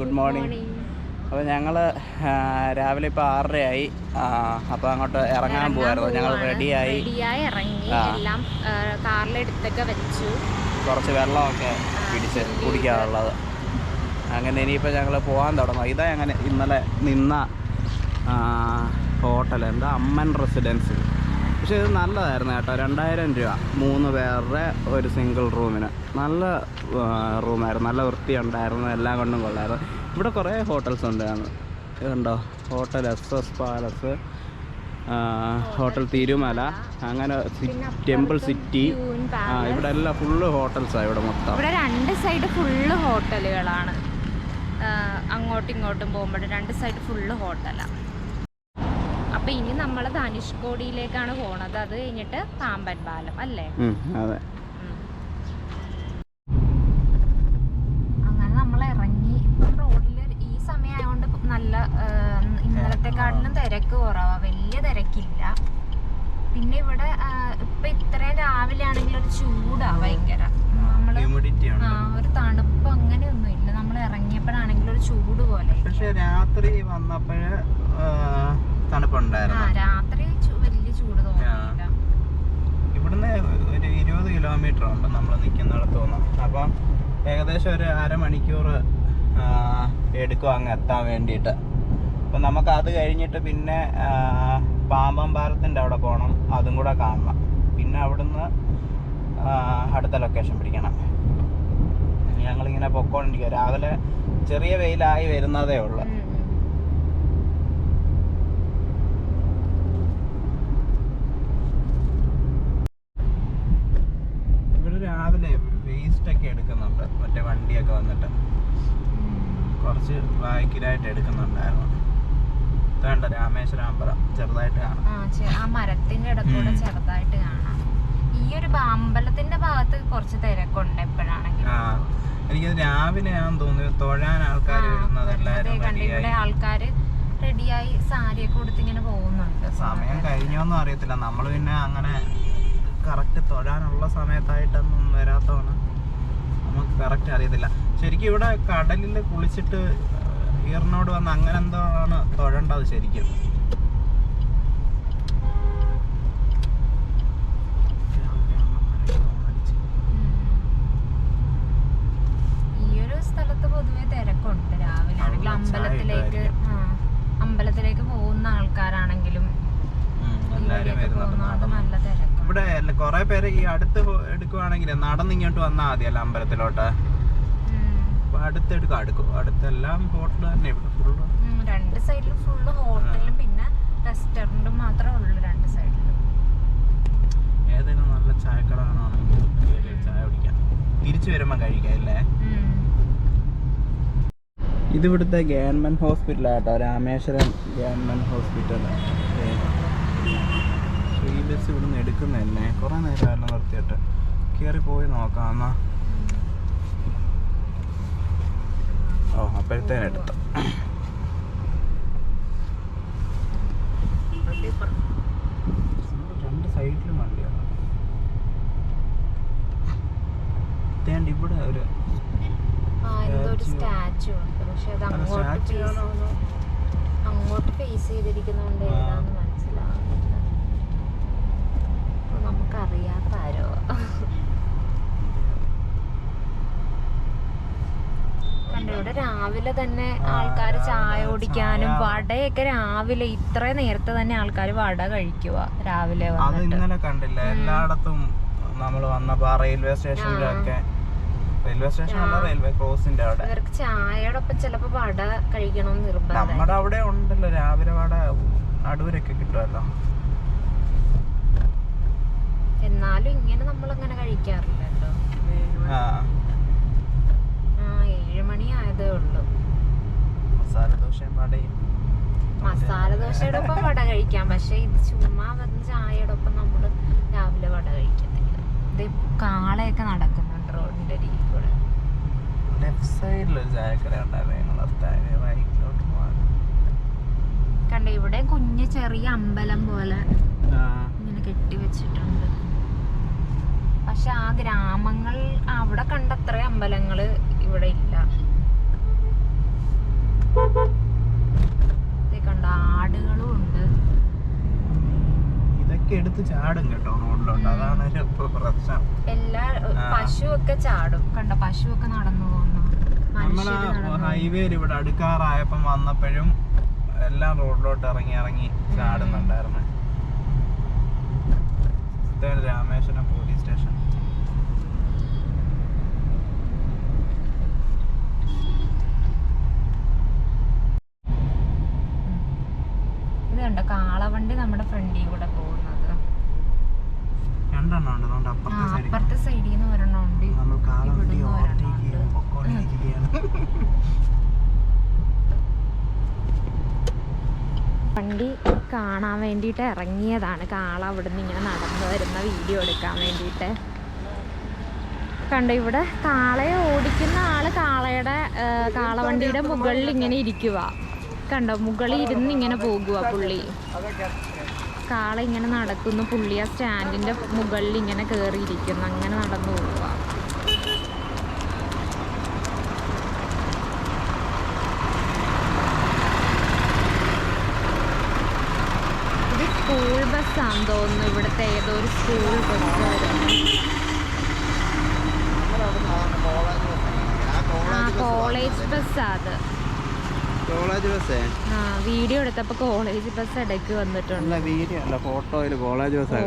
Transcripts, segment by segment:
Good morning. അപ്പോൾ ഞങ്ങൾ രാവിലെ ഇപ്പോൾ 6:30 അപ്പോൾ അങ്ങോട്ട് ഇറങ്ങാൻ പോകായിരുന്നു. ഞങ്ങൾ റെഡിയായി ഇറങ്ങി, എല്ലാം കാറിലെടുത്തൊക്കെ വെച്ചു. കുറച്ച് വെള്ളമൊക്കെ പിടിച്ച് കുടിക്കാനുള്ളത്. അങ്ങനെ ഇനിയിപ്പോൾ ഞങ്ങൾ പോകാൻ തുടങ്ങും. ഇതാ അങ്ങനെ ഇന്നലെ നിന്ന ഹോട്ടൽ, എന്താ അമ്മൻ റെസിഡൻസി. പക്ഷേ ഇത് നല്ലതായിരുന്നു കേട്ടോ. 2000 രൂപ 3 പേരുടെ ഒരു സിംഗിൾ റൂമിന്. നല്ല റൂമായിരുന്നു, നല്ല വൃത്തിയുണ്ടായിരുന്നു, എല്ലാം കൊണ്ടും കൊള്ളായിരുന്നു. ഇവിടെ കുറേ ഹോട്ടൽസ് ഉണ്ടായിരുന്നു. ഇതുണ്ടോ, hotel SS palace, hotel Tirumala, അങ്ങനെ ടെമ്പിൾ സിറ്റി. ഇവിടെ എല്ലാം ഫുള്ള് ഹോട്ടൽസാണ്. ഇവിടെ മൊത്തം ഇവിടെ 2 സൈഡ് ഫുള്ള് ഹോട്ടലുകളാണ്. അങ്ങോട്ടും ഇങ്ങോട്ടും പോകുമ്പോൾ 2 സൈഡ് ഫുള്ള് ഹോട്ടലാണ്. അപ്പോൾ ഇനി നമ്മൾ ധനുഷ്കോടിയിലേക്കാണ് പോണത്. അത് കഴിഞ്ഞിട്ട് പാമ്പൻ പാലം അല്ലേ? അതെ. അങ്ങനെ നമ്മൾ ഇറങ്ങി. ഇപ്പം റോഡിൽ ഈ സമയമായതുകൊണ്ട് നല്ല ഇന്നലത്തെക്കാട്ടിലും തിരക്ക് കുറവാ, വലിയ തിരക്കില്ല. പിന്നെ ഇവിടെ ഇപ്പം ഇത്രയും രാവിലെ ആണെങ്കിൽ ഒരു ചൂടാ ഭയങ്കര. ഒരു തണുപ്പ് അങ്ങനെയൊന്നും ഇല്ല. നമ്മൾ ഇറങ്ങിയപ്പോഴാണെങ്കിൽ ഒരു ചൂട് പോലെ. പക്ഷെ രാത്രി വന്നപ്പോഴ് തണുപ്പുണ്ടായിരുന്നു. രാത്രി വലിയ ചൂട് തോന്നിയില്ല. ഇവിടുന്ന് ഒരു 20 കിലോമീറ്റർ ഉണ്ട് നമ്മൾ നിൽക്കുന്നിടത്ത് തോന്നും. അപ്പം ഏകദേശം ഒരു അരമണിക്കൂർ എടുക്കും അങ്ങ് എത്താൻ വേണ്ടിയിട്ട്. അപ്പം നമുക്ക് അത് കഴിഞ്ഞിട്ട് പിന്നെ പാമ്പൻ പാലത്തിൻ്റെ അവിടെ പോകണം, അതും കൂടെ കാണണം. പിന്നെ അവിടുന്ന് അടുത്ത ലൊക്കേഷൻ പിടിക്കണം. ഞങ്ങളിങ്ങനെ പൊക്കോണ്ടിരിക്കുക. രാവിലെ ചെറിയ വെയിലായി വരുന്നതേ ഉള്ളൂ. ഇവിടെ രാവിലെ വേസ്റ്റൊക്കെ എടുക്കുന്നുണ്ട്, മറ്റേ വണ്ടിയൊക്കെ വന്നിട്ട് കുറച്ച് ബാക്കിലായിട്ട് എടുക്കുന്നുണ്ടായിരുന്നു. വേണ്ട, രാമേശ്വരം അമ്പലം ചെറുതായിട്ട് കാണാം. ആ മരത്തിന്റെ ഇടക്കൂടെ ചെറുതായിട്ട് കാണാം. ഈ ഒരു അമ്പലത്തിന്റെ ഭാഗത്ത് കുറച്ച് തിരക്കുണ്ട് എപ്പോഴാണെങ്കിലും. എനിക്കത് രാവിലെ ആണെന്ന് തോന്നുന്നു തൊഴാൻ ആൾക്കാർ വരുന്നത്. ഇവിടെ ആൾക്കാര് റെഡിയായി സാരിയൊക്കെ കൊടുത്ത് ഇങ്ങനെ പോകുന്നുണ്ട്. സമയം കഴിഞ്ഞോന്നും അറിയത്തില്ല. നമ്മൾ പിന്നെ അങ്ങനെ കറക്റ്റ് തൊഴാനുള്ള സമയത്തായിട്ടൊന്നും വരാത്തതാണ്, നമുക്ക് കറക്റ്റ് അറിയത്തില്ല. ശരിക്കും ഇവിടെ കടലിൽ കുളിച്ചിട്ട് ഈറിനോട് വന്ന് അങ്ങനെ എന്തോ ആണ് തൊഴേണ്ടത് ശരിക്കും. ഈ ഒരു സ്ഥലത്ത് പൊതുവെ തിരക്കുണ്ട് രാവിലെ ആണെങ്കിലും. അമ്പലത്തിലേക്ക് പോകുന്ന ആൾക്കാരാണെങ്കിലും നല്ല തിരക്ക്. ഇവിടെ കുറെ പേര് ഈ അടുത്ത് എടുക്കുവാണെങ്കിൽ നടന്നിങ്ങോട്ട് വന്നാൽ മതിയല്ല അമ്പലത്തിലോട്ട്. അടുത്തെല്ലാം ഹോട്ടൽ തന്നെ. ഇവിടെ ഫുള്ള് 2 സൈഡിലും ഫുള്ള് ഹോട്ടലും പിന്നെ റെസ്റ്റോറൻറ്റും മാത്രമേ ഉള്ളൂ 2 സൈഡിലും. ഏതെങ്കിലും നല്ല ചായക്കട കാണുവാണെങ്കിൽ ചായ കുടിക്കാം, തിരിച്ചു വരുമ്പോൾ കഴിക്കാം അല്ലേ. ഇതിവിടുത്തെ ഗവൺമെൻറ് ഹോസ്പിറ്റലാട്ടോ, രാമേശ്വരം ഗവൺമെൻറ് ഹോസ്പിറ്റൽ. ഈ ബസ് ഇവിടുന്ന് എടുക്കുന്നതന്നെ കുറേ നേരമായിരുന്നു നിർത്തിയിട്ട്. കയറി പോയി നോക്കാം എന്നാ. ഓ, അപ്പോഴത്തേനെടുത്തു. രണ്ട് സൈഡിലും വണ്ടിയാണ്. ഇവിടെ ഒരു സ്റ്റാച്ചു ഉണ്ട്, പക്ഷെ അത് അങ്ങോട്ട് ഫേസ് ചെയ്തിരിക്കുന്നതുകൊണ്ട് ഏതാന്ന് മനസ്സിലാവുന്നില്ല. നമുക്കറിയാത്ത ആരോ. ഇവിടെ രാവിലെ തന്നെ ആൾക്കാർ ചായ കുടിക്കാനും വടയൊക്കെ രാവിലെ ഇത്ര നേരത്തെ തന്നെ ആൾക്കാർ വട കഴിക്കുക രാവിലെ. അത് ഇന്നലെ കണ്ടില്ല എല്ലായിടത്തും നമ്മൾ വന്നപ്പോ റെയിൽവേ സ്റ്റേഷനിലൊക്കെ. റെയിൽവേ സ്റ്റേഷൻ അല്ല, റെയിൽവേ ക്രോസിന്റെ അവിടെ ഇവർക്ക് ചായയോടൊപ്പം ചിലപ്പോ വട കഴിക്കണമെന്ന് നിർബന്ധം. നമ്മുടെ അവിടെ ഉണ്ടല്ലോ രാവിലെ വട, അടൂരൊക്കെ കിട്ടുമല്ലോ. എന്നാലും ഇങ്ങനെ നമ്മളങ്ങനെ കഴിക്കാറില്ലല്ലോ. 7 മണി ആയതേ ഉള്ളൂ. മസാല ദോശയുടെ ഒപ്പം വട കഴിക്കാം, പക്ഷെ ഇത് ചുമ്മാ വന്ന് ചായയോടൊപ്പം നമ്മൾ രാവിലെ വട കഴിക്കത്തില്ല. ഇത് കാളയൊക്കെ നടക്കുന്നുണ്ട് റോഡിന്റെ അരികിൽ കൂടെ. കണ്ട, ഇവിടെ കുഞ്ഞ് ചെറിയ അമ്പലം പോലെ ഇങ്ങനെ കെട്ടിവെച്ചിട്ടുണ്ട്. പക്ഷെ ആ ഗ്രാമങ്ങൾ അവിടെ കണ്ടത്ര അമ്പലങ്ങള് ഇവിടെ ഇല്ല. കണ്ട ആടുകളും ഉണ്ട്. ഇതൊക്കെ എടുത്ത് ചാടും കേട്ടോ റോഡിലോട്ട്, അതാണ് ഇപ്പൊ പ്രശ്നം. എല്ലാ പശുവൊക്കെ ചാടും. കണ്ട പശുവൊക്കെ നടന്നു പോകുന്നു. നമ്മള് ഹൈവേയിൽ ഇവിടെ അടുക്കാറായപ്പം വന്നപ്പോഴും എല്ലാം റോഡിലോട്ട് ഇറങ്ങി ചാടുന്നുണ്ടായിരുന്നു. Rameswaram police station. ഇത് കണ്ടോ കാളവണ്ടി നമ്മുടെ ഫ്രണ്ടിൽ കൂടെ പോകുന്നത്. രണ്ടെണ്ണം ഉണ്ട് അപ്പുറത്തെ സൈഡിൽ നിന്ന് ഒരെണ്ണം ഉണ്ട്, ഇവിടുന്ന് ഒരെണ്ണം ഉണ്ട്. വണ്ടി കാണാൻ വേണ്ടിയിട്ട് ഇറങ്ങിയതാണ്. കാള അവിടുന്ന് ഇങ്ങനെ നടന്നു വരുന്ന വീഡിയോ എടുക്കാൻ വേണ്ടിയിട്ട്. കണ്ടോ ഇവിടെ കാളയെ ഓടിക്കുന്ന ആള് കാളവണ്ടിയുടെ മുകളിൽ ഇങ്ങനെ ഇരിക്കുക. കണ്ടോ മുകളിൽ ഇരുന്ന് ഇങ്ങനെ പോകുക പുള്ളി. കാള ഇങ്ങനെ നടക്കുന്നു, പുള്ളി ആ സ്റ്റാൻഡിന്റെ മുകളിൽ ഇങ്ങനെ കയറിയിരിക്കുന്നു, അങ്ങനെ നടന്നു പോവുക. ഇത് സ്കൂൾ ബസ്സാണെന്ന് തോന്നുന്നു, ഇവിടുത്തെ ഏതോ ഒരു സ്കൂൾ ബസ്. കോളേജ് ബസ്സാ അത്. കോളേജ് ബസ്സേ വീഡിയോ എടുത്തപ്പോ കോളേജ് ബസ് ഇടയ്ക്ക് വന്നിട്ടുണ്ട്. വീഡിയോ അല്ല, ഫോട്ടോയില് കോളേജ് ബസ്സാ.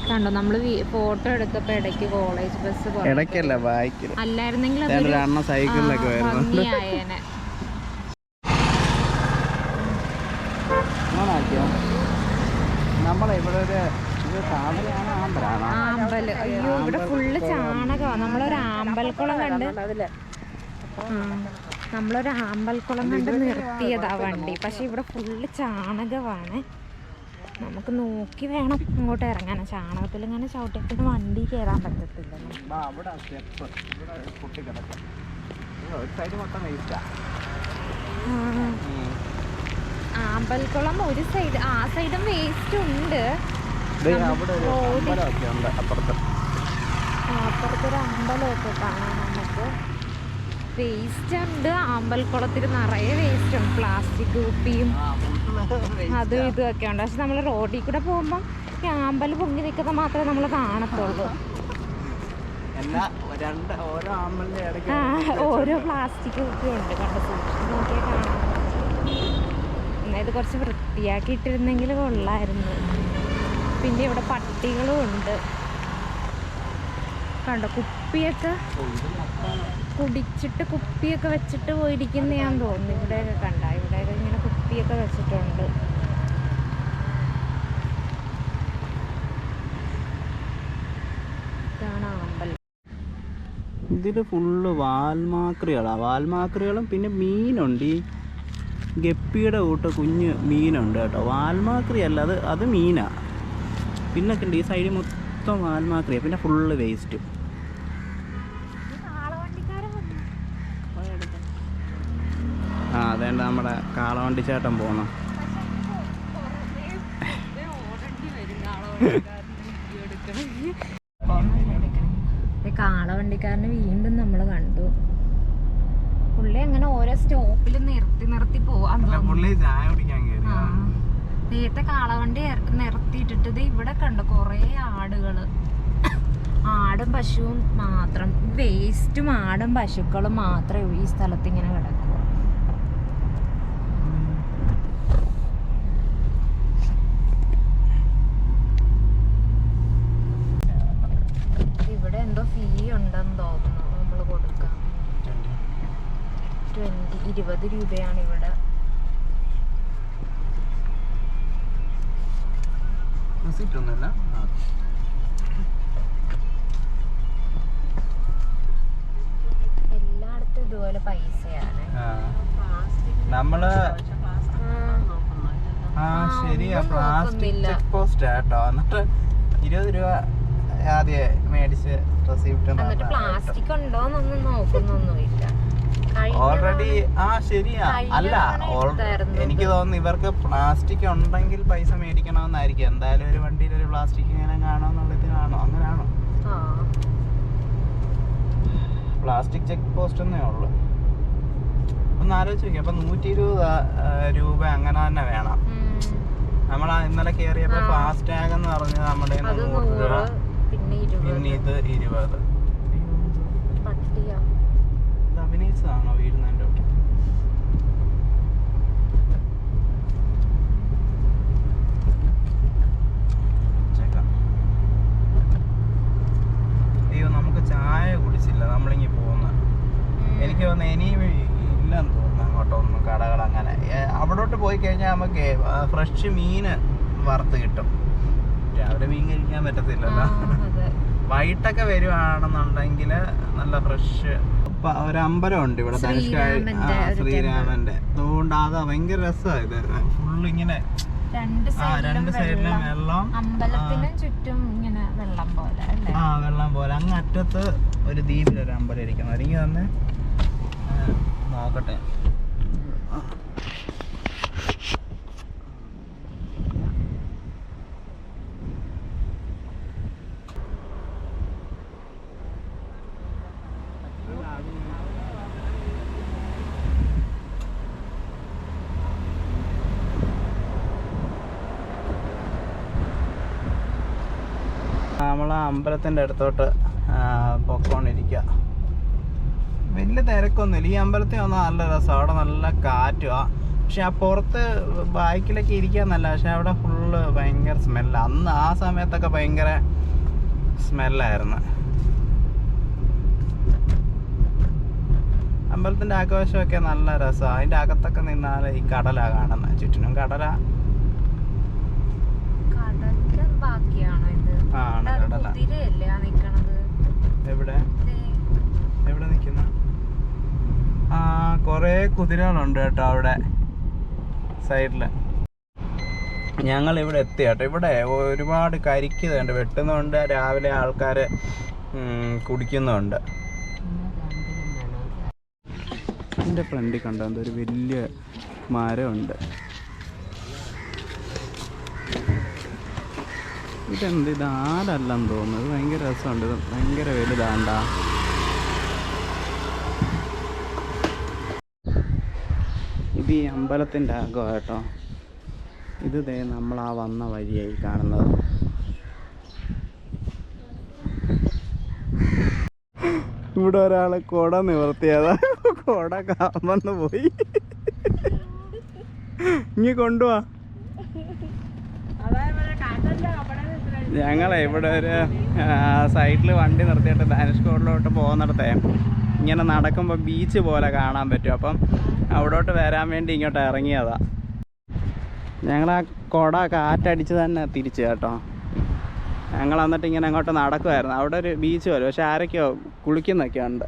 കണ്ടോ നമ്മള് ഫോട്ടോ എടുത്തപ്പോ ഇടയ്ക്ക് കോളേജ് ബസ് ഇടയ്ക്കല്ല ബൈക്കിൽ അല്ലായിരുന്നെങ്കിൽ സൈക്കിളിലൊക്കെ ഭംഗിയായേനെ. നമ്മളിവിടെ ഒരു ആമ്പല്. അയ്യോ ഇവിടെ ഫുള്ള് ചാണകമാണ്. നമ്മളൊരു ആമ്പൽക്കുളം കണ്ട് നിർത്തിയതാ വണ്ടി. പക്ഷെ ഇവിടെ ഫുള്ള് ചാണകമാണ്. നമുക്ക് നോക്കി വേണം ഇങ്ങോട്ട് ഇറങ്ങാൻ. ചാണകത്തിൽ ഇങ്ങനെ ചവിട്ടിയപ്പോൾ വണ്ടി കയറാൻ പറ്റത്തില്ല. ആമ്പൽക്കുളം ഒരു സൈഡ്, ആ സൈഡും വേസ്റ്റ് ഉണ്ട്. അപ്പുറത്തൊരു അമ്പലമൊക്കെ കാണാം നമുക്ക്. വേസ്റ്റ് ഉണ്ട് ആമ്പൽക്കുളത്തിൽ, നിറയെ വേസ്റ്റ് ഉണ്ട്. പ്ലാസ്റ്റിക് കുപ്പിയും അതും ഇതും ഒക്കെ ഉണ്ട്. പക്ഷെ നമ്മൾ റോഡിൽ കൂടെ പോകുമ്പോൾ ഈ ആമ്പൽ പൊങ്ങി നിൽക്കുന്ന മാത്രമേ നമ്മൾ കാണത്തുള്ളൂ. ഓരോ പ്ലാസ്റ്റിക് കുപ്പി ഉണ്ട്. കണ്ട് സൂക്ഷിച്ച് നോക്കിയാൽ കാണാം. എന്നാൽ ഇത് കുറച്ച് വൃത്തിയാക്കി ഇട്ടിരുന്നെങ്കിൽ കൊള്ളായിരുന്നു. പിന്നെ ഇവിടെ പട്ടികളും ഉണ്ട്. കണ്ടോ കുപ്പിയൊക്കെ കുടിച്ചിട്ട് കുപ്പിയൊക്കെ വെച്ചിട്ട് പോയിരിക്കുന്നതാന്ന് തോന്നുന്നു. ഇവിടെയൊക്കെ കണ്ട, ഇവിടെയൊക്കെ ഇങ്ങനെ കുപ്പിയൊക്കെ വെച്ചിട്ടുണ്ട്. ഇതാണ് അമ്പലം. ഇതില് ഫുള്ള് വാൽമാക്രികളും പിന്നെ മീനുണ്ട്. ഈ ഗപ്പിയുടെ കൂട്ട് കുഞ്ഞ് മീനുണ്ട് കേട്ടോ. വാൽമാക്രി അല്ല, അത് മീനാ. പിന്നെ ഈ സൈഡിൽ മൊത്തം വാൽമാക്രിയ, പിന്നെ ഫുള്ള് വേസ്റ്റ്. അതേണ്ട നമ്മുടെ കാളവണ്ടി ചേട്ടൻ പോണം. കാളവണ്ടിക്കാരനെ വീണ്ടും നമ്മൾ കണ്ടു. പുള്ളി അങ്ങനെ ഓരോ സ്റ്റോപ്പിൽ നിർത്തി പോവാൻ നേരത്തെ കാളവണ്ടി നിർത്തിയിട്ടിട്ട് ഇവിടെ കണ്ടു കുറേ ആടുകള്. ആടും പശുവും മാത്രം, വേസ്റ്റും ആടും പശുക്കളും മാത്രമേ ഈ സ്ഥലത്ത് ഇങ്ങനെ കിടക്കൂ. ഇവിടെ എന്തോ ഫീ ഉണ്ടെന്ന് തോന്നുന്നു നമ്മൾ കൊടുക്കാം. 20 രൂപയാണ് ഇവിടെ. എല്ലായിടത്തും ഇതുപോലെ പൈസയാണ്. നമ്മള് ശരിയാ, പ്ലാസ്റ്റിക് ചെക്ക് പോസ്റ്റ് ആട്ടോ. എന്നിട്ട് 20 രൂപ ആദ്യം മേടിച്ച് റെസിപ്റ്റ്. എന്നിട്ട് പ്ലാസ്റ്റിക് ഉണ്ടോന്നൊന്നും നോക്കുന്നൊന്നുമില്ല. ഓൾറെഡി ശരിയാ. അല്ല, എനിക്ക് തോന്നുന്നു ഇവർക്ക് പ്ലാസ്റ്റിക് ഉണ്ടെങ്കിൽ പൈസ മേടിക്കണമെന്നായിരിക്കും. എന്തായാലും ഒരു വണ്ടിയിൽ ഒരു പ്ലാസ്റ്റിക് ഇങ്ങനെ കാണാമെന്നുള്ളത് കാണോ, അങ്ങനെയാണോ? പ്ലാസ്റ്റിക് ചെക്ക് പോസ്റ്റ് എന്നേ ഉള്ളു. ഒന്ന് ആലോചിച്ച് നോക്കി. അപ്പം 120 രൂപ അങ്ങനെ തന്നെ വേണം. നമ്മൾ ഇന്നലെ കയറിയപ്പോൾ ഫാസ്റ്റ് ടാഗ് എന്ന് പറഞ്ഞാൽ നമ്മുടെ 100 രൂപ, പിന്നെ ഇത് 20. ഇത് അഭിനയിച്ചതാണോ വീടുന്നതിൻ്റെ ഒക്കെ? അയ്യോ, നമുക്ക് ചായ കുടിച്ചില്ല നമ്മളിങ്ങി പോകുന്ന. എനിക്ക് തോന്നുന്നു ഇനിയും ഇല്ലെന്ന് തോന്നുന്നു അങ്ങോട്ടൊന്നും കടകൾ അങ്ങനെ. അവിടോട്ട് പോയി കഴിഞ്ഞാൽ നമുക്ക് ഫ്രഷ് മീൻ വറുത്ത് കിട്ടും. രാവിലെ മീൻ കഴിക്കാൻ പറ്റത്തില്ലല്ലോ. വൈകിട്ടൊക്കെ വരുവാണെന്നുണ്ടെങ്കിൽ നല്ല ഫ്രഷ്. ഒരു അമ്പലമുണ്ട് ഇവിടെ, ശ്രീരാമന്റെ. അതുകൊണ്ട് അത് ഭയങ്കര രസമാണ്. ഇത് ഫുള്ളിങ്ങനെ രണ്ട് സൈഡിലും വെള്ളം, അമ്പലത്തിനും ചുറ്റും ഇങ്ങനെ വെള്ളം പോലെ. വെള്ളം പോലെ. അങ്ങ് അറ്റത്ത് ഒരു ദ്വീപിലൊരു അമ്പലം ഇരിക്കുന്നു. അല്ലെങ്കിൽ തന്നെ നോക്കട്ടെ. നമ്മൾ അമ്പലത്തിൻ്റെ അടുത്തോട്ട് പൊക്കോണ്ടിരിക്കുക. വലിയ തിരക്കൊന്നുമില്ല. ഈ അമ്പലത്തിൽ വന്നാൽ നല്ല രസമാണ്. അവിടെ നല്ല കാറ്റുമാണ്. പക്ഷെ ആ പുറത്ത് ബൈക്കിലൊക്കെ ഇരിക്കാൻ നല്ല, പക്ഷെ അവിടെ ഫുള്ള് ഭയങ്കര സ്മെല്ലാണ്. അന്ന് ആ സമയത്തൊക്കെ ഭയങ്കര സ്മെല്ലായിരുന്നു. അമ്പലത്തിൻ്റെ ആഘോഷമൊക്കെ നല്ല രസമാണ്. അതിൻ്റെ അകത്തൊക്കെ നിന്നാൽ ഈ കടലാണ് കാണുന്നത്. ചുറ്റിനും കടല. എവിടെ എവിടെ നിൽക്കുന്ന? കുറേ കുതിരകളുണ്ട് കേട്ടോ അവിടെ സൈഡില്. ഞങ്ങൾ ഇവിടെ എത്തി കേട്ടോ. ഇവിടെ ഒരുപാട് കരിക്കുന്നുണ്ട്, വെട്ടുന്നുണ്ട്. രാവിലെ ആൾക്കാർ കുടിക്കുന്നുണ്ട്. എൻ്റെ ഫ്രണ്ടിൽ കണ്ടോ എന്തൊരു വലിയ മരമുണ്ട്. ഇതെന്ത്, ഇത് ആരല്ലെന്ന് തോന്നുന്നു. ഇത് ഭയങ്കര രസമുണ്ട്. ഇത് ഭയങ്കര വലുതാണ്ടാ. ഇത് ഈ അമ്പലത്തിൻ്റെ അകം കേട്ടോ. ഇത് ദേ നമ്മളാ വന്ന വഴിയായി കാണുന്നത്. ഇവിടെ ഒരാള് കൊട നിവർത്തിയതാ. കൊട കാമെന്ന് പോയി. ഇനി കൊണ്ടുപോവാ. ഞങ്ങളെ ഇവിടെ ഒരു സൈഡിൽ വണ്ടി നിർത്തിയിട്ട് ധനുഷ്കോടിലോട്ട് പോകുന്നിടത്തെ ഇങ്ങനെ നടക്കുമ്പോൾ ബീച്ച് പോലെ കാണാൻ പറ്റും. അപ്പം അവിടോട്ട് വരാൻ വേണ്ടി ഇങ്ങോട്ട് ഇറങ്ങിയതാ. ഞങ്ങൾ ആ കുട കാറ്റടിച്ച് തന്നെ തിരിച്ചു കേട്ടോ. ഞങ്ങൾ എന്നിട്ട് ഇങ്ങനെ അങ്ങോട്ട് നടക്കുമായിരുന്നു. അവിടെ ഒരു ബീച്ച് പോലെ, പക്ഷെ ആരൊക്കെയോ കുളിക്കുന്നൊക്കെ ഉണ്ട്.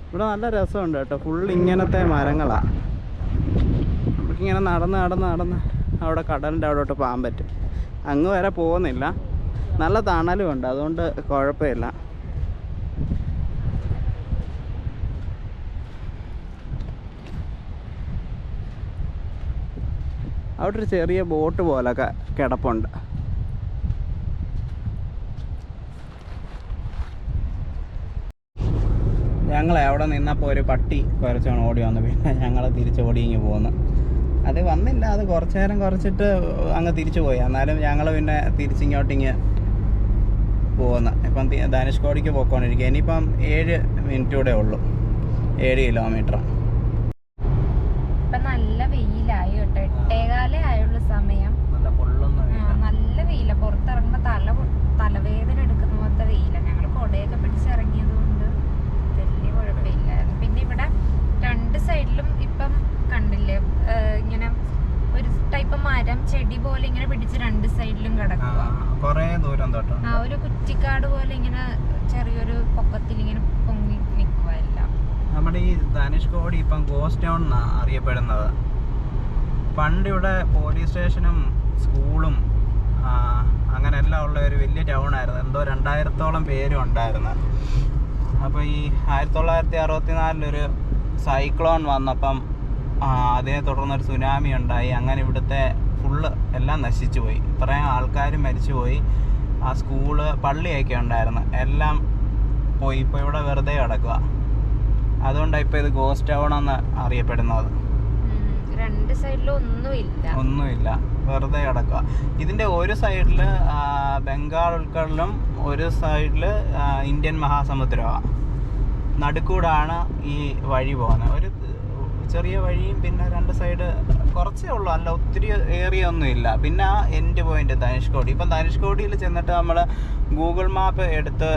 ഇവിടെ നല്ല രസമുണ്ട് കേട്ടോ. ഫുൾ ഇങ്ങനത്തെ മരങ്ങളാണ്. നമുക്കിങ്ങനെ നടന്ന് അവിടെ കടലിൻ്റെ അവിടോട്ട് പോകാൻ പറ്റും. അങ്ങ് വരെ പോകുന്നില്ല. നല്ല തണലും ഉണ്ട്, അതുകൊണ്ട് കുഴപ്പമില്ല. അവിടെ ഒരു ചെറിയ ബോട്ട് പോലൊക്കെ കിടപ്പുണ്ട്. ഞങ്ങളെ അവിടെ നിന്നപ്പോൾ ഒരു പട്ടി കുറച്ചാണ് ഓടി വന്നു. പിന്നെ ഞങ്ങൾ തിരിച്ചോടി ഇങ്ങ് പോന്നു. അത് വന്നില്ല. അത് കുറച്ച് നേരം കുറച്ചിട്ട് അങ്ങ് തിരിച്ചു പോയി. എന്നാലും ഞങ്ങൾ പിന്നെ തിരിച്ചിങ്ങോട്ടിങ്ങ് പോകുന്നു. ഇപ്പം ധനുഷ്കോടിക്ക് പോയിക്കൊണ്ടിരിക്കുക. ഇനിയിപ്പം 7 മിനിറ്റ് കൂടെ ഉള്ളൂ. 7 കിലോമീറ്റർ. ഇപ്പം നല്ല വെയിലായി കേട്ടോ. 8:15 ആയുള്ള സമയം. നല്ല വെയില. പുറത്തിറങ്ങുമ്പോൾ തലവേദന എടുക്കുന്ന പോലത്തെ വെയില. ഞങ്ങൾ കൊടയൊക്കെ പിടിച്ചിറങ്ങിയത് കൊണ്ട് വലിയ കുഴപ്പമില്ലായിരുന്നു. പിന്നെ ഇവിടെ 2 സൈഡിലും ഇപ്പം കണ്ടില്ലേ, ഇങ്ങനെ ഒരു ടൈപ്പ് മരം ചെടി പോലെ ഇങ്ങനെ പിടിച്ച് 2 സൈഡിലും കിടക്കുക. ഒരു കുറ്റിക്കാട് പോലെ ഇങ്ങനെ ചെറിയൊരു പൊക്കത്തിൽ ഇങ്ങനെ പൊങ്ങി നിൽക്കുവല്ല. നമ്മുടെ ഈ ധനുഷ്കോടി ഇപ്പം ഗോസ്റ്റ് ടൗൺ എന്നാണ് അറിയപ്പെടുന്നത്. പണ്ട് ഇവിടെ പോലീസ് സ്റ്റേഷനും സ്കൂളും അങ്ങനെ എല്ലാം ഉള്ള ഒരു വലിയ ടൗൺ ആയിരുന്നു. എന്തോ 2000-ഓളം പേരും ഉണ്ടായിരുന്നു. അപ്പോൾ ഈ 1964 സൈക്ലോൺ വന്നപ്പം അതിനെ തുടർന്നൊരു സുനാമി ഉണ്ടായി. അങ്ങനെ ഇവിടുത്തെ ഫുള്ള് എല്ലാം നശിച്ചു പോയി. ഇത്രയും ആൾക്കാർ മരിച്ചു പോയി. ആ സ്കൂള് പള്ളിയൊക്കെ ഉണ്ടായിരുന്നു, എല്ലാം പോയി. ഇപ്പോൾ ഇവിടെ വെറുതെ കിടക്കുക. അതുകൊണ്ടാണ് ഇപ്പോൾ ഇത് ഗോസ്റ്റ് ടൗൺ എന്ന് അറിയപ്പെടുന്നത്. രണ്ട് സൈഡിലും ഒന്നുമില്ല, വെറുതെ കിടക്കുക. ഇതിൻ്റെ ഒരു സൈഡിൽ ബംഗാൾ ഉൾക്കടലും ഒരു സൈഡിൽ ഇന്ത്യൻ മഹാസമുദ്രമാണ്. നടുക്കൂടാണ് ഈ വഴി പോകുന്നത്. ഒരു ചെറിയ വഴിയും പിന്നെ രണ്ട് സൈഡ് കുറച്ചേ ഉള്ളൂ, അല്ല ഒത്തിരി ഏരിയ ഒന്നുമില്ല. പിന്നെ ആ എൻഡ് പോയിന്റ് ധനുഷ്കോടി. ഇപ്പം ധനുഷ്കോടിയിൽ ചെന്നിട്ട് നമ്മൾ ഗൂഗിൾ മാപ്പ് എടുത്ത്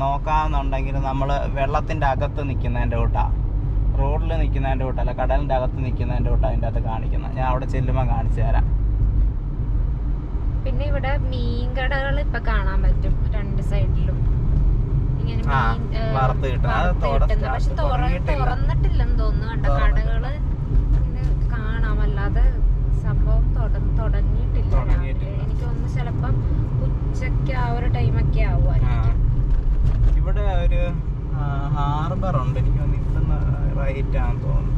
നോക്കാമെന്നുണ്ടെങ്കിൽ നമ്മൾ വെള്ളത്തിൻ്റെ അകത്ത് നിൽക്കുന്നതിൻ്റെ കൂട്ടാണ്, റോഡിൽ നിൽക്കുന്നതിൻ്റെ കൂട്ടല്ല, കടലിൻ്റെ അകത്ത് നിൽക്കുന്നതിൻ്റെ കൂട്ടാണ് അതിൻ്റെ അകത്ത് കാണിക്കുന്നത്. ഞാൻ അവിടെ ചെല്ലുമ്പോൾ കാണിച്ചു തരാം. പിന്നെ ഇവിടെ മീൻകടകൾ ഇപ്പം കാണാൻ പറ്റും രണ്ട് സൈഡിലും. വറുത്ത് കിട്ടും. പക്ഷെ തുറന്നിട്ടില്ലെന്ന് തോന്നുന്നു. കണ്ട കടകള് ഇങ്ങനെ കാണാം, അല്ലാതെ സംഭവം തുടങ്ങിയിട്ടില്ല. എനിക്ക് തോന്നുന്നു ചിലപ്പം ഉച്ചക്ക് ആ ഒരു ടൈമൊക്കെ ആവുമായിരിക്കും. ഇവിടെ ഒരു ഹാർബർ ഉണ്ട്, എനിക്ക് തോന്നുന്നു ഇവിടുന്ന് റൈറ്റ് ആണെന്ന് തോന്നുന്നു.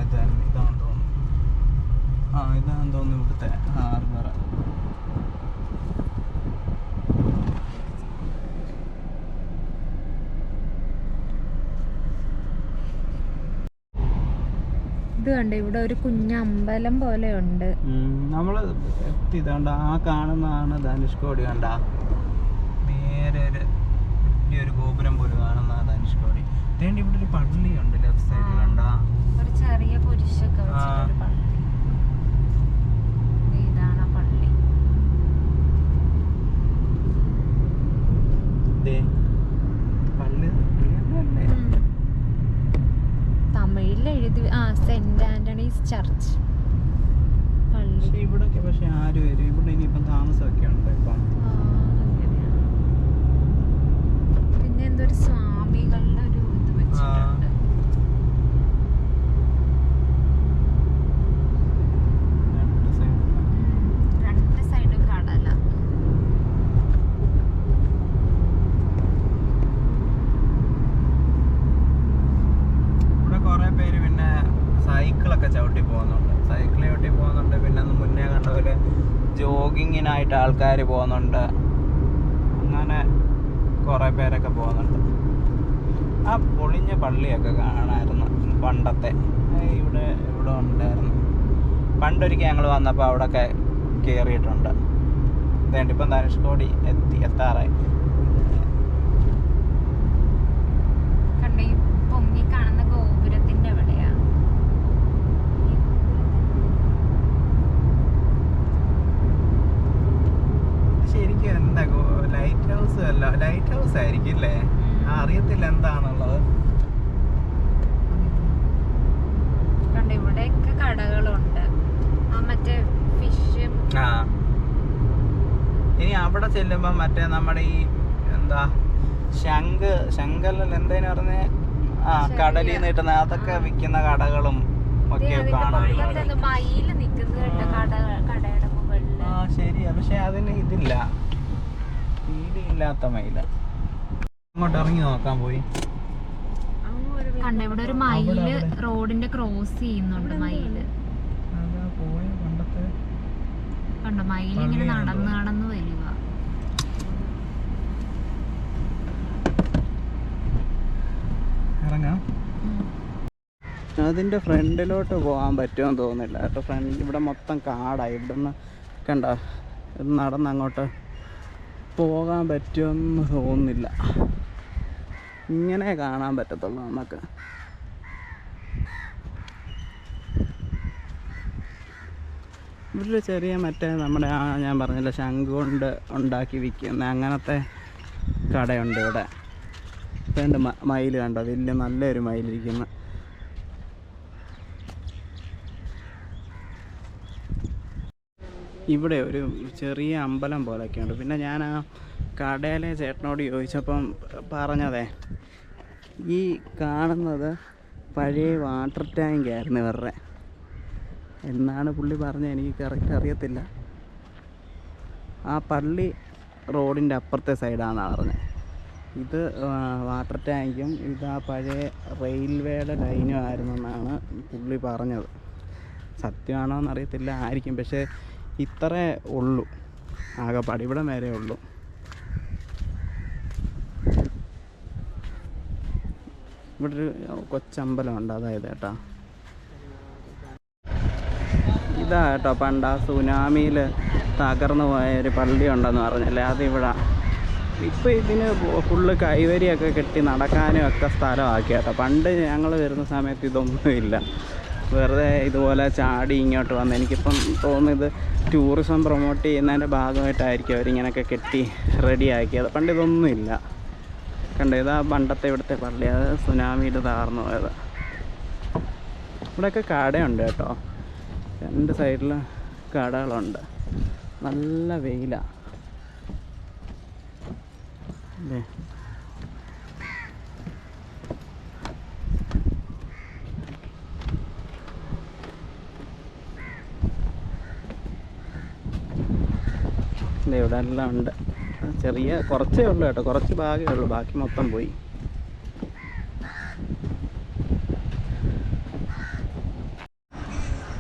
ഇതാണെന്ന് തോന്നുന്നു. ഇതാണെന്ന് തോന്നുന്നു ഇവിടുത്തെ ഹാർബർ. ഇത് കണ്ട ഇവിടെ ഒരു കുഞ്ഞമ്പലം പോലെ ഉണ്ട്. നമ്മള് എത്തിയതുകൊണ്ട് ആ കാണുന്നതാണ് ധനുഷ്കോടി. കണ്ട നേരെ ഒരു ഗോപുരം പോലെ കാണുന്ന ധനുഷ്കോടി. ഇവിടെ ഒരു പള്ളിയുണ്ട് ലെഫ്റ്റ് സൈഡിൽ. കണ്ട ഒരു ചെറിയ കുരിശൊക്കെ വെച്ചിട്ടൊരു പള്ളി. ഇതാണ് പള്ളി. തമിഴിൽ എഴുതി സെന്റ് ആന്റണീസ് ചർച്ച് പള്ളി. ഇവിടൊക്കെ പക്ഷെ ആരും വരും. ഇവിടെ ഇനിയിപ്പം താമസമൊക്കെ ഉണ്ട് ഇപ്പം. പിന്നെ എന്തൊരു സ്വാമികളുടെ ഒരു ഇത് വെച്ചിട്ടുണ്ട്. രണ്ട് സൈഡും കടല. കുറെ പേര് പിന്നെ സൈക്കിളൊക്കെ ചവിട്ടി പോകുന്നുണ്ട്. പിന്നെ മുന്നേ കണ്ട പോലെ ജോഗിങ്ങിനായിട്ട് ആൾക്കാർ പോകുന്നുണ്ട്. അങ്ങനെ കുറെ പേരൊക്കെ പോകുന്നുണ്ട്. ആ പൊളിഞ്ഞ പള്ളിയൊക്കെ കാണാമായിരുന്നു പണ്ടത്തെ. ഇവിടെ ഉണ്ടായിരുന്നു. പണ്ടൊരിക്കൽ ഞങ്ങൾ വന്നപ്പോൾ അവിടെയൊക്കെ കയറിയിട്ടുണ്ട്. ഇപ്പം ധനുഷ്കോടി എത്താറായി. ലൈറ്റ് ഹൗസ് ആയിരിക്കും അല്ലേ? അറിയത്തില്ല എന്താണുള്ളത്. ഇവിടെയൊക്കെ കടകളുണ്ട്. മറ്റേ ഫിഷ്. ഇനി അവിടെ ചെല്ലുമ്പോ മറ്റേ നമ്മുടെ ഈ എന്താ ശങ്കല്ല എന്തേലും പറഞ്ഞ കടലിൽ നിന്ന് കിട്ടുന്ന അതൊക്കെ വിൽക്കുന്ന കടകളും ഒക്കെ കാണാൻ. ശരിയാ, പക്ഷെ അതിന് ഇതില്ല, ഇല്ലാത്ത മയില. അങ്ങോട്ട് ഇറങ്ങി നോക്കാൻ പോയി. കണ്ട ഇവിടെ ഒരു മയില് റോഡിന്റെ ക്രോസ് ചെയ്യുന്നുണ്ട്. മയില് കണ്ട മയിൽ ഇങ്ങനെ നടന്ന് വരിക. ഇറങ്ങാം. അതിന്റെ ഫ്രണ്ടിലോട്ട് പോകാൻ പറ്റുമെന്ന് തോന്നുന്നില്ല കേട്ടോ. ഇവിടെ മൊത്തം കാടായി. ഇവിടുന്ന് കണ്ട നടന്ന് അങ്ങോട്ട് പോകാൻ പറ്റുമെന്ന് തോന്നുന്നില്ല. ഇങ്ങനെ കാണാൻ പറ്റത്തുള്ളൂ നമുക്ക്. ഇവിടെ ചെറിയ മറ്റേ നമ്മുടെ ഞാൻ പറഞ്ഞില്ല ശംഖ് കൊണ്ട് ഉണ്ടാക്കി വിൽക്കുന്ന അങ്ങനത്തെ കടയുണ്ട് ഇവിടെ. എൻ്റെ മയിൽ കണ്ടോ, വലിയ നല്ലൊരു മയിലിരിക്കുന്നു. ഇവിടെ ഒരു ചെറിയ അമ്പലം പോലെയൊക്കെ ഉണ്ട്. പിന്നെ ഞാൻ ആ കടയിലെ ചേട്ടനോട് ചോദിച്ചപ്പം പറഞ്ഞതേ ഈ കാണുന്നത് പഴയ വാട്ടർ ടാങ്ക് ആയിരുന്നു ഇവരുടെ എന്നാണ് പുള്ളി പറഞ്ഞത്. എനിക്ക് കറക്റ്റ് അറിയത്തില്ല. ആ പള്ളി റോഡിൻ്റെ അപ്പുറത്തെ സൈഡാണെന്നാണ് പറഞ്ഞത്. ഇത് വാട്ടർ ടാങ്കും ഇത് ആ പഴയ റെയിൽവേയുടെ ലൈനും ആയിരുന്നെന്നാണ് പുള്ളി പറഞ്ഞത്. സത്യമാണോ എന്നറിയത്തില്ല, ആയിരിക്കും. പക്ഷേ ഇത്രേ ഉള്ളൂ ആകെപ്പാട്, ഇവിടെ വരെ ഉള്ളൂ. ഇവിടെ ഒരു കൊച്ചമ്പലമുണ്ട്, അതായത് കേട്ടോ ഇതാ കേട്ടോ പണ്ട് ആ സുനാമിയിൽ തകർന്നു പോയ ഒരു പള്ളി ഉണ്ടെന്ന് പറഞ്ഞല്ലേ, അതിവിടെ. ഇപ്പോൾ ഇതിന് ഫുള്ള് കൈവരിയൊക്കെ കെട്ടി നടക്കാനും ഒക്കെ സ്ഥലമാക്കി കേട്ടോ. പണ്ട് ഞങ്ങൾ വരുന്ന സമയത്ത് ഇതൊന്നുമില്ല, വെറുതെ ഇതുപോലെ ചാടി ഇങ്ങോട്ട് വന്ന്. എനിക്കിപ്പം തോന്നുന്നത് ടൂറിസം പ്രൊമോട്ട് ചെയ്യുന്നതിൻ്റെ ഭാഗമായിട്ടായിരിക്കും അവരിങ്ങനെയൊക്കെ കെട്ടി റെഡിയാക്കിയത്. പണ്ട് ഇതൊന്നുമില്ല കണ്ടോ. ഇതാ പണ്ടത്തെ ഇവിടുത്തെ പള്ളി, അത് സുനാമിയിൽ തകർന്നു പോയത്. ഇവിടെയൊക്കെ കടയുണ്ട് കേട്ടോ, രണ്ട് സൈഡിൽ കടകളുണ്ട്. നല്ല വെയിലാണ് അല്ലേ. ഇവിടെ എല്ലാം ഉണ്ട്. ചെറിയ കുറച്ചേ ഉള്ളൂ കേട്ടോ, കുറച്ച് ഭാഗമേ ഉള്ളൂ, ബാക്കി മൊത്തം പോയി.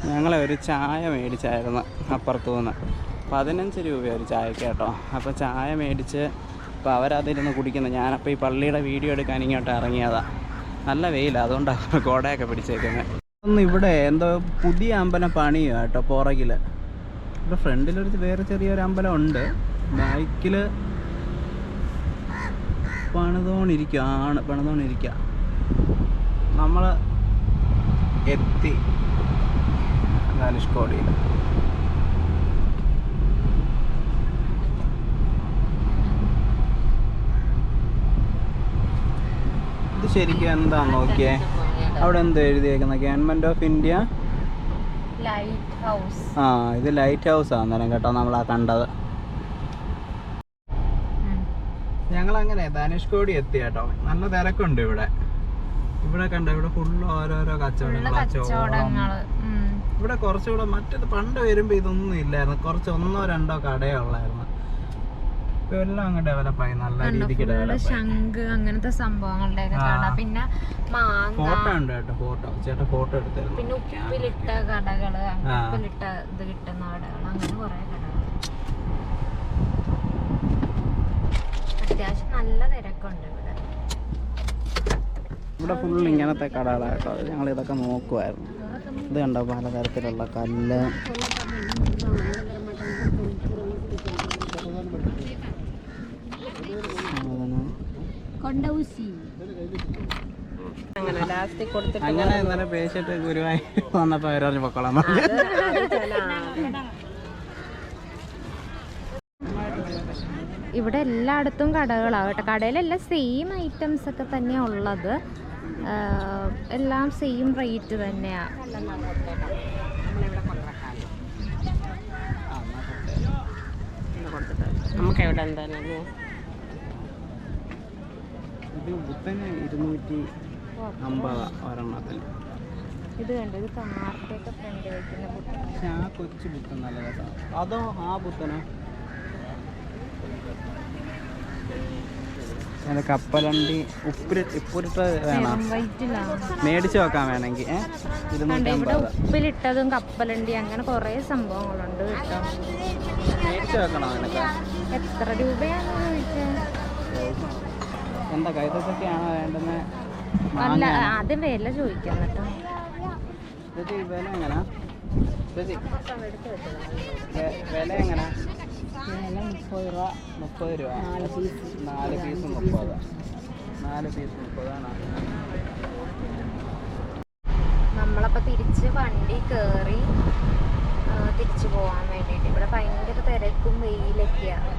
ഞങ്ങളെ ഒരു ചായ മേടിച്ചായിരുന്നു അപ്പുറത്തു നിന്ന്, 15 രൂപ ഒരു ചായക്ക് കേട്ടോ. അപ്പോൾ ചായ മേടിച്ച് അപ്പോൾ അവരതിരുന്ന് കുടിക്കുന്നത്. ഞാനപ്പോൾ ഈ പള്ളിയുടെ വീഡിയോ എടുക്കാൻ ഇങ്ങോട്ട് ഇറങ്ങിയതാണ്. നല്ല വെയിലാണ്, അതുകൊണ്ടാണ് കോടയൊക്കെ പിടിച്ചേക്കുന്നത്. ഒന്ന് ഇവിടെ എന്തോ പുതിയ അമ്പലം പണിയുക കേട്ടോ പുറകിൽ. ഇവിടെ ഫ്രണ്ടിലൊരു വേറെ ചെറിയൊരു അമ്പലം ഉണ്ട്, ബാക്കിൽ പണിതുകൊണ്ടിരിക്കുക. നമ്മൾ എത്തി ധനുഷ്കോടിയിൽ. ഇത് ശരിക്കും എന്താന്ന് നോക്കിയേ, അവിടെ എന്താ എഴുതിയേക്കുന്നത്? Government of India light house. ആ, ഇത് ലൈറ്റ് ഹൗസ് ആണെന്നേരം കേട്ടോ നമ്മളാ കണ്ടത്. ഞങ്ങളങ്ങനെ ധനുഷ്കോടി എത്തി കേട്ടോ. നല്ല തിരക്കുണ്ട് ഇവിടെ. ഇവിടെ കണ്ടോ, ഇവിടെ ഫുള്ള് ഓരോരോ കച്ചവടങ്ങൾ. ഇവിടെ കുറച്ചുകൂടെ മറ്റേത് പണ്ട് വരുമ്പോൾ ഇതൊന്നും ഇല്ലായിരുന്നു, കുറച്ച് 1-2 കടയേ ഉള്ളായിരുന്നു. ഇപ്പൊ എല്ലാം അങ്ങ് ഡെവലപ്പായി, നല്ല രീതിക്ക് ശംഖ് അങ്ങനത്തെ സംഭവങ്ങളുടെ കട. പിന്നെ ഫോട്ടോ ഉണ്ട് കേട്ടോ, ചേട്ടാ ഫോട്ടോ എടുത്തായിരുന്നു. പിന്നെ ഉപ്പിലിട്ട കടകള്, ഉപ്പിലിട്ട ഇത് കിട്ടുന്ന കടകൾ, അങ്ങനെ കുറെ കടകൾ. അത്യാവശ്യം നല്ല തിരക്കുണ്ട് ഇവിടെ. ഇവിടെ ഫുള്ള് ഇങ്ങനത്തെ കടകളാട്ടോ. ഞങ്ങൾ ഇതൊക്കെ നോക്കുമായിരുന്നു. ഇത് കണ്ടോ, പലതരത്തിലുള്ള കല്ല്. അങ്ങനെ ഇന്നലെ പേശിട്ട് ഗുരുവായി വന്നപ്പോ അവരറിഞ്ഞ് പൊക്കോളാം. ഇവിടെ എല്ലായിടത്തും കടകളാവട്ടെ. കടയിലെല്ലാം സെയിം ഐറ്റംസ് ഒക്കെ തന്നെയാണ് ഉള്ളത്, എല്ലാം സെയിം റേറ്റ് തന്നെയാണ്. നമുക്ക് എവിടെ എന്തായാലും ഇത് ബുദ്ധന് 250 ഒരെണ്ണത്തിൽ. ഇത് കണ്ടോ, ഇത് കാർട്ടൊക്കെ ഫ്രണ്ട് വയ്ക്കുന്ന ബുദ്ധൻ. പക്ഷെ ആ കൊച്ചു ബുദ്ധൻ നല്ല കേട്ടോ. അതോ ആ ബുദ്ധനോ? കപ്പലണ്ടി ഉപ്പിലിട്ട് വേണം, മേടിച്ചു വെക്കാൻ വേണമെങ്കിൽ. ഇവിടെ ഉപ്പിലിട്ടതും കപ്പലണ്ടി അങ്ങനെ കുറെ സംഭവങ്ങളുണ്ട് കേട്ടോ. മേടിച്ചു വെക്കണോ നിനക്ക്? എത്ര രൂപയാണെന്ന് ചോദിച്ചത്? എന്താ കൈതൊക്കെയാണോ വേണ്ടുന്നത്? അല്ല, ആദ്യം വില ചോദിക്കാം കേട്ടോ. വില എങ്ങനാ? വില എങ്ങനാ? 30 രൂപ. 4 പീസ് 30. 4 പീസ് 30 നമ്മളപ്പോൾ തിരിച്ച് വണ്ടി കയറി തിരിച്ചു പോകാൻ വേണ്ടിയിട്ട്. ഇവിടെ ഭയങ്കര തിരക്കും വെയിലൊക്കെയാണ്.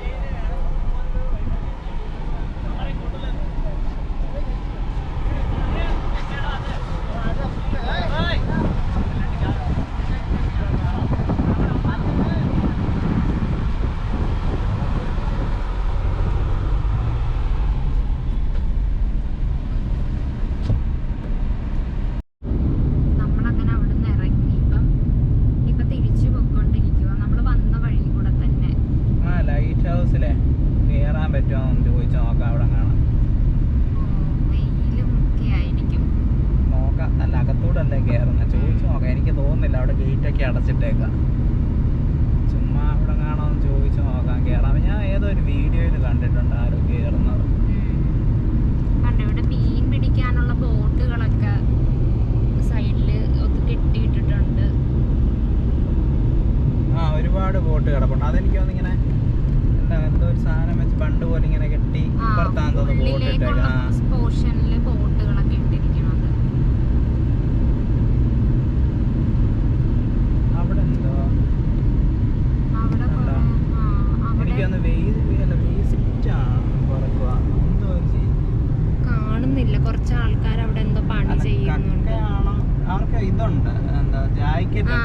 ചോദിച്ചു നോക്കാം, എനിക്ക് തോന്നുന്നില്ല കയറത്തില്ല, അവിടെ ഗേറ്റൊക്കെ അടച്ചിട്ടേക്കാം. ചുമ്മാ അവിടെ കാണാമെന്ന് ചോദിച്ചു നോക്കാം, കയറാം. ഞാൻ ഏതോ ഒരു വീഡിയോയിൽ കണ്ടിട്ടുണ്ട് ആരോ കയറുന്നത്. ഇവിടെ മീൻ പിടിക്കാനുള്ള ബോട്ടുകളൊക്കെ സൈഡില് കെട്ടിയിട്ടിട്ടുണ്ട്. ഒരുപാട് ബോട്ട് കിടപ്പുണ്ട്. അതെനിക്ക് തോന്നിങ്ങനെ എന്തോ ഒരു സാധനം വെച്ച് പണ്ട് പോലെ ഇങ്ങനെ കെട്ടി ഇപ്പുറത്താന്ന് തോന്നുന്നു ബോട്ട് ഇട്ടേക്കാം. പോർഷനില് ബോട്ടുകളൊക്കെ ഇട്ടിരിക്കുന്നത്. അവിടെ എന്തോ എനിക്കൊന്ന് കാണുന്നില്ല. കുറച്ച് ആൾക്കാർ അവിടെ എന്തോ പണി ചെയ്യുന്നുണ്ട്. അവർക്ക് ഇതുണ്ട്, എന്താ ജാക്കറ്റ്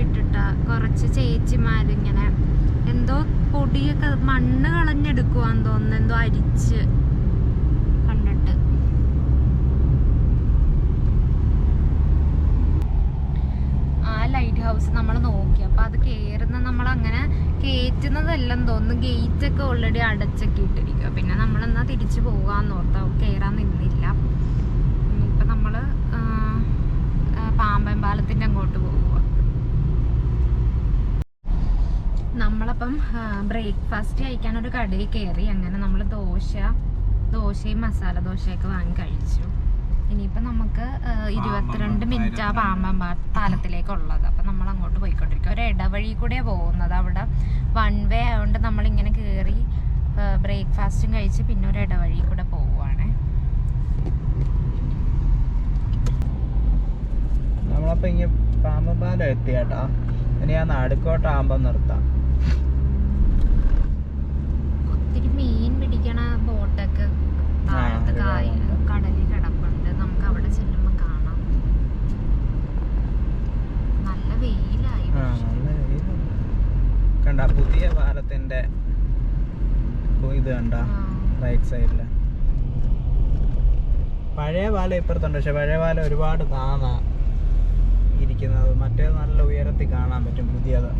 ഇട്ടിട്ടാ കുറച്ച് ചേച്ചിമാരിങ്ങനെ എന്തോ പൊടിയൊക്കെ മണ്ണ് കളഞ്ഞെടുക്കുവാന്ന് തോന്നുന്നു, എന്തോ അരിച്ച് കണ്ടിട്ട്. ആ ലൈറ്റ് ഹൗസ് നമ്മൾ നോക്കി. അപ്പൊ അത് കേറുന്ന നമ്മളങ്ങനെ കേറ്റുന്നതെല്ലാം തോന്നുന്നു. ഗേറ്റ് ഒക്കെ ഓൾറെഡി അടച്ചൊക്കെ ഇട്ടിരിക്കുക. പിന്നെ നമ്മളെന്നാ തിരിച്ചു പോകാന്ന് ഓർത്താ കേറാൻ നിന്നില്ല. ഇപ്പൊ നമ്മള് പാമ്പൻ പാലത്തിന്റെ അങ്ങോട്ട് പോവുക. നമ്മളപ്പം ബ്രേക്ക്ഫാസ്റ്റ് കഴിക്കാൻ ഒരു കടയിൽ കയറി. അങ്ങനെ നമ്മൾ ദോശയും മസാല ദോശയൊക്കെ വാങ്ങി കഴിച്ചു. ഇനിയിപ്പോൾ നമുക്ക് 22 മിനിറ്റ് ആ പാമ്പൻ പാലത്തിലേക്കുള്ളത്. അപ്പം നമ്മൾ അങ്ങോട്ട് പോയിക്കൊണ്ടിരിക്കുക. ഒരു ഇടവഴി കൂടെയാണ് പോകുന്നത്. അവിടെ 1 വേ ആയതുകൊണ്ട് നമ്മളിങ്ങനെ കയറി ബ്രേക്ക്ഫാസ്റ്റും കഴിച്ച് പിന്നെ ഒരു ഇടവഴി കൂടെ പോവുകയാണ്. നമ്മളപ്പോൾ ഇങ്ങനെ പാമ്പൻ പാലം എത്തിയേട്ടാ. ഇനി ആ നടുക്കോട്ടാകുമ്പോൾ നിർത്താം. ഒത്തിരി മീൻ പിടിക്കണ ബോട്ടൊക്കെ താഴത്ത് കടലിൽ കിടപ്പുണ്ട്. നമുക്ക് അവിടെ ചെല്ലുമ്പോൾ കാണാം. നല്ല വെയിലായി. കണ്ട പുതിയ പാലത്തിന്റെ ഇത് കണ്ട റൈറ്റ് സൈഡില്. പഴയ പാലം ഇപ്പുറത്തുണ്ട്, പക്ഷെ പഴയ പാലം ഒരുപാട് താന്നാ ഇരിക്കുന്നത്. മറ്റേത് നല്ല ഉയരത്തിൽ കാണാൻ പറ്റും പുതിയത്.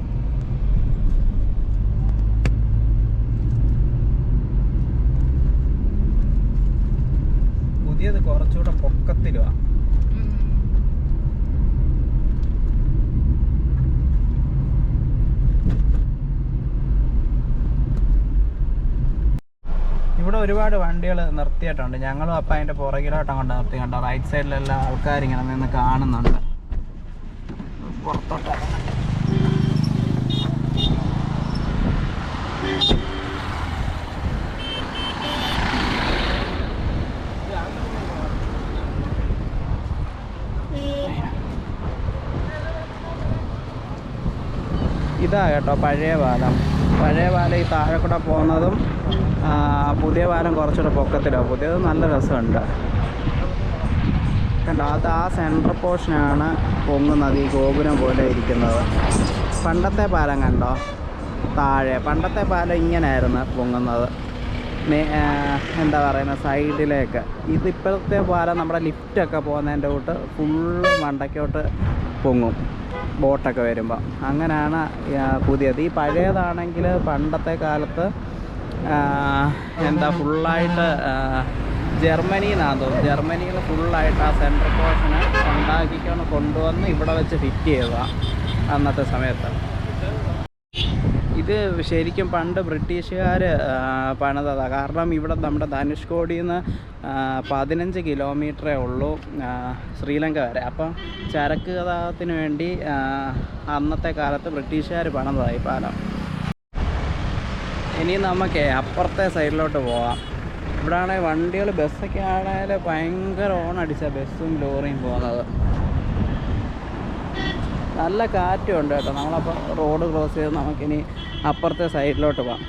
പുതിയത് കുറച്ചുകൂടെ പൊക്കത്തിലുവാ. ഇവിടെ ഒരുപാട് വണ്ടികൾ നിർത്തിയിട്ടുണ്ട്. ഞങ്ങളും അപ്പം അതിൻ്റെ പുറകിലോട്ട് അങ്ങോട്ട് നിർത്തി. കണ്ടോ റൈറ്റ് സൈഡിലെല്ലാം ആൾക്കാരിങ്ങനെ നിന്ന് കാണുന്നുണ്ട്. പുറത്തോട്ട് ഇതാ കേട്ടോ പഴയ പാലം. പഴയ പാലം ഈ താഴെ കൂടെ പോകുന്നതും പുതിയ പാലം കുറച്ചുകൂടെ പൊക്കത്തിലാണ്. പുതിയത് നല്ല രസമുണ്ട്. കണ്ടോ അത് ആ സെൻട്രൽ പോർഷനാണ് പൊങ്ങുന്നത്, ഈ ഗോപുരം പോലെ ഇരിക്കുന്നത്. പണ്ടത്തെ പാലം കണ്ടോ താഴെ, പണ്ടത്തെ പാലം ഇങ്ങനെയായിരുന്നു പൊങ്ങുന്നത്, എന്താ പറയുന്നത് സൈഡിലേക്ക്. ഇതിപ്പോഴത്തെ പാലം നമ്മുടെ ലിഫ്റ്റൊക്കെ പോകുന്നതിൻ്റെ കൂട്ട് ഫുള്ള് മണ്ടയ്ക്കോട്ട് പൊങ്ങും ബോട്ടൊക്കെ വരുമ്പോൾ. അങ്ങനെയാണ് പുതിയത്. ഈ പഴയതാണെങ്കിൽ പണ്ടത്തെ കാലത്ത് എന്താ ഫുള്ളായിട്ട് ജർമ്മനിന്നാന്ന് തോന്നുന്നു. ജർമ്മനിയിൽ ഫുള്ളായിട്ട് ആ സെൻട്രൽ പോർഷന് ഉണ്ടാക്കിക്കൊണ്ട് കൊണ്ടുവന്ന് ഇവിടെ വെച്ച് ഫിറ്റ് ചെയ്തതാണ് അന്നത്തെ സമയത്ത്. ഇത് ശരിക്കും പണ്ട് ബ്രിട്ടീഷുകാർ പണിതതാണ്. കാരണം ഇവിടെ നമ്മുടെ ധനുഷ്കോടിയിൽ നിന്ന് 15 കിലോമീറ്ററേ ഉള്ളൂ ശ്രീലങ്ക വരെ. അപ്പം ചരക്ക് ഗതാഗതത്തിന് വേണ്ടി അന്നത്തെ കാലത്ത് ബ്രിട്ടീഷുകാർ പണിതതാണ് ഈ പാലം. ഇനി നമുക്ക് അപ്പുറത്തെ സൈഡിലോട്ട് പോവാം. ഇവിടെ ആണെങ്കിൽ വണ്ടികൾ ബസ്സൊക്കെ ആണെങ്കിൽ ഭയങ്കര ഓണടിച്ച ബസ്സും ലോറിയും പോകുന്നത്. നല്ല കാറ്റും ഉണ്ട് കേട്ടോ. നമ്മളപ്പോൾ റോഡ് ക്രോസ് ചെയ്ത് നമുക്കിനി അപ്പുറത്തെ സൈഡിലോട്ട് പോകാം.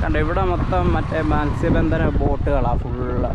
കണ്ടോ ഇവിടെ മൊത്തം മറ്റേ മത്സ്യബന്ധന ബോട്ടുകളാണ് ഫുള്ള്.